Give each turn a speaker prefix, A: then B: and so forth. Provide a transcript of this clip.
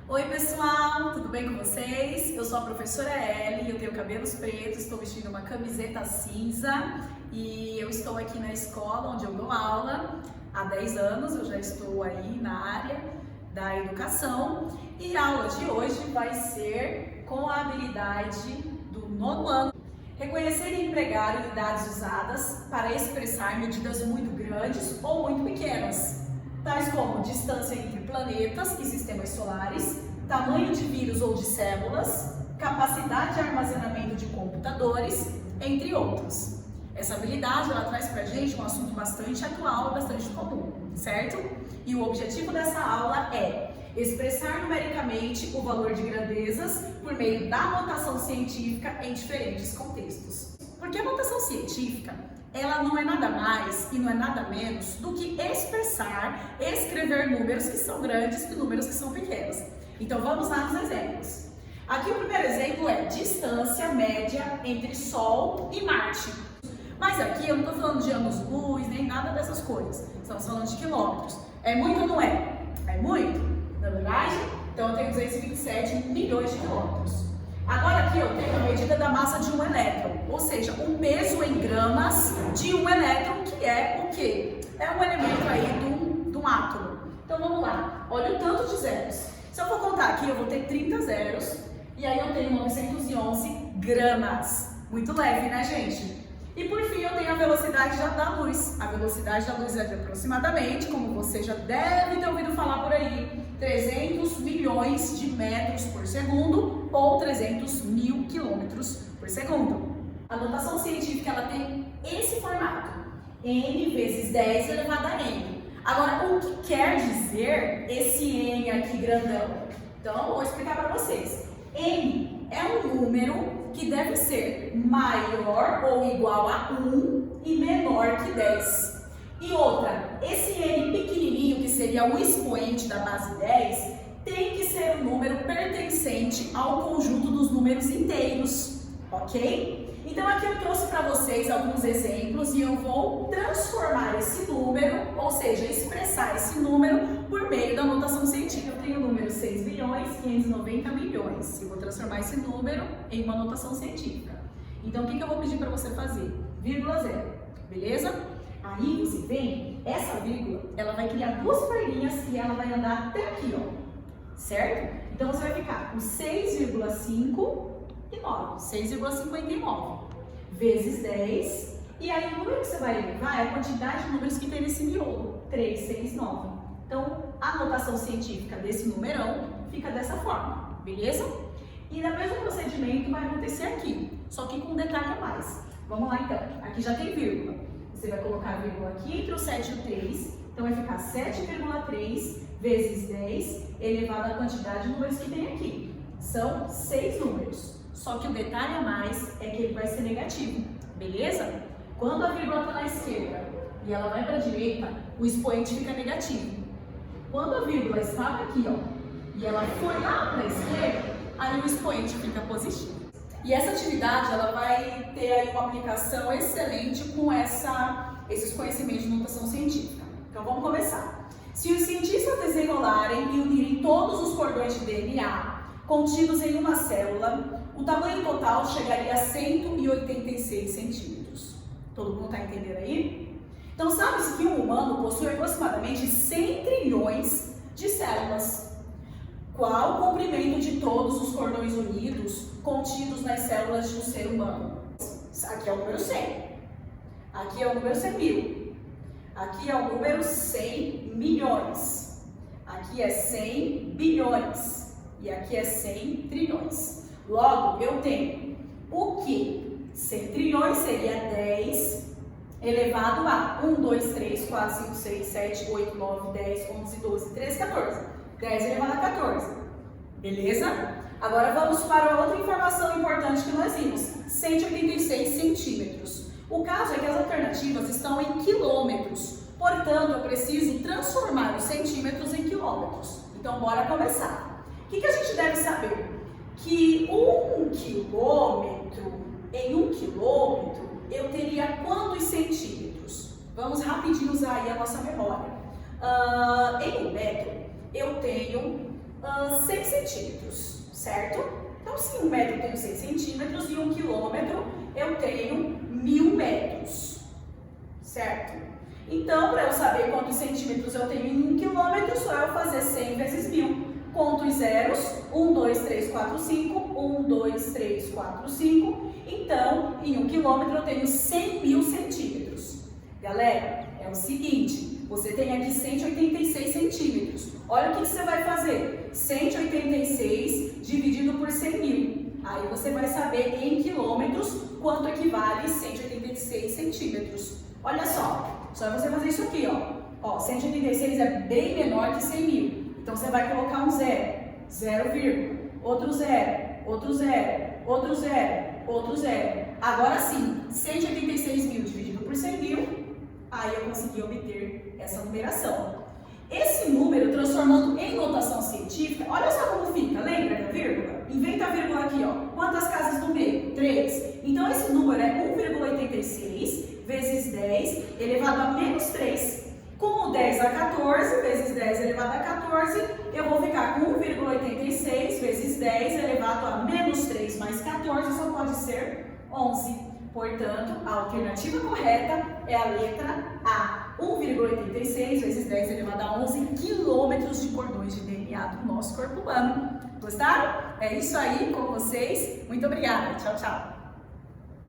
A: Oi pessoal, tudo bem com vocês? Eu sou a professora Ellie, eu tenho cabelos pretos, estou vestindo uma camiseta cinza e eu estou aqui na escola onde eu dou aula há 10 anos, eu já estou aí na área da educação e a aula de hoje vai ser com a habilidade do nono ano. Reconhecer e empregar unidades usadas para expressar medidas muito grandes ou muito pequenas, tais como distância entre planetas e sistemas solares, tamanho de vírus ou de células, capacidade de armazenamento de computadores, entre outros. Essa habilidade ela traz para a gente um assunto bastante atual e bastante comum, certo? E o objetivo dessa aula é expressar numericamente o valor de grandezas por meio da notação científica em diferentes contextos. Porque a notação científica ela não é nada mais e não é nada menos do que expressar, escrever números que são grandes e números que são pequenos. Então vamos lá nos exemplos. Aqui o primeiro exemplo é distância média entre Sol e Marte. Mas aqui eu não estou falando de anos-luz, nem nada dessas coisas. Estamos falando de quilômetros. É muito ou não é? É muito, na verdade? Então eu tenho 227 milhões de quilômetros. Agora aqui eu tenho a medida da massa de um elétron, ou seja, o peso em gramas de um elétron, que é o quê? É um elemento aí de um átomo. Então vamos lá, olha o tanto de zeros. Se eu for contar aqui, eu vou ter 30 zeros, e aí eu tenho 911 gramas. Muito leve, né, gente? E por fim eu tenho a velocidade da luz. A velocidade da luz é de aproximadamente, como você já deve ter ouvido falar por aí, 300 milhões de metros por segundo ou 300 mil quilômetros por segundo. A notação científica ela tem esse formato, n vezes 10 elevado a n. Agora, o que quer dizer esse n aqui grandão? Então, vou explicar para vocês. N é um número que deve ser maior ou igual a 1 e menor que 10. E outra, esse n pequenininho, que seria o expoente da base 10, tem que ser um número pertencente ao conjunto dos números inteiros, ok? Então aqui eu trouxe para vocês alguns exemplos e eu vou transformar esse número, ou seja, expressar esse número por meio da notação científica. Eu tenho o número 6 bilhões 590 milhões. Eu vou transformar esse número em uma notação científica. Então o que eu vou pedir para você fazer? Vírgula zero, beleza? Aí você vem, essa vírgula, ela vai criar duas perninhas e ela vai andar até aqui, ó. Certo? Então você vai ficar com 6,5 e 9, 6,59 vezes 10. E aí o número que você vai elevar é a quantidade de números que tem nesse miolo, 369. Então a notação científica desse numerão fica dessa forma, beleza? E no mesmo procedimento vai acontecer aqui, só que com um detalhe a mais. Vamos lá então, aqui já tem vírgula. Você vai colocar a vírgula aqui entre o 7 e o 3, então vai ficar 7,3 vezes 10 elevado à quantidade de números que tem aqui. São 6 números. Só que o detalhe a mais é que ele vai ser negativo, beleza? Quando a vírgula está na esquerda e ela vai para a direita, o expoente fica negativo. Quando a vírgula estava aqui, ó, e ela foi lá para a esquerda, aí o expoente fica positivo. E essa atividade ela vai ter aí uma aplicação excelente com esses conhecimentos de notação científica. Então vamos começar. Se os cientistas desenrolarem e unirem todos os cordões de DNA contidos em uma célula, o tamanho total chegaria a 186 centímetros. Todo mundo está entendendo aí? Então sabe-se que um humano possui aproximadamente 100 trilhões de células. Qual o comprimento de todos os cordões unidos contidos nas células de um ser humano? Aqui é o número 100. Aqui é o número 100 mil. Aqui é o número 100 milhões. Aqui é 100 bilhões. E aqui é 100 trilhões. Logo, eu tenho o que? 100 trilhões seria 10 elevado a 1, 2, 3, 4, 5, 6, 7, 8, 9, 10, 11, 12, 13, 14. 10 elevado a 14. Beleza? Agora vamos para outra informação importante que nós vimos. 186 centímetros. O caso é que as alternativas estão em quilômetros. Portanto, eu preciso transformar os centímetros em quilômetros. Então, bora começar. O que a gente deve saber? Que em 1 quilômetro, eu teria quantos centímetros? Vamos rapidinho usar aí a nossa memória. Em um metro, eu tenho 100 centímetros, certo? Então, se 1 metro eu tenho 100 centímetros e 1 quilômetro eu tenho 1000 metros, certo? Então, para eu saber quantos centímetros eu tenho em 1 quilômetro, só eu fazer 100 vezes 1000. Conto os zeros, 1, 2, 3, 4, 5, 1, 2, 3, 4, 5. Então, em 1 quilômetro eu tenho 100.000 centímetros. Galera, é o seguinte, você tem aqui 186 centímetros. Olha o que você vai fazer. 186 dividido por 100.000. Aí você vai saber em quilômetros quanto equivale 186 centímetros. Olha só você fazer isso aqui, ó. 186 é bem menor que 100.000. Então você vai colocar um zero, 0, outro zero, outro zero, outro zero, outro zero. Agora sim, 186.000 dividido por 100.000, aí eu consegui obter essa numeração. Esse número, transformando em notação científica, olha só como fica, lembra da vírgula? Inventa a vírgula aqui, ó. Quantas casas no meio? 3. Então esse número é 1,86 vezes 10 elevado a menos 3. Como 10 a 14 vezes 10 elevado a 14, eu vou ficar com 1,86 vezes 10 elevado a menos 3 mais 14, só pode ser 11. Portanto, a alternativa correta é a letra A. 1,86 vezes 10 elevado a 11 quilômetros de cordões de DNA do nosso corpo humano. Gostaram? É isso aí com vocês. Muito obrigada. Tchau, tchau.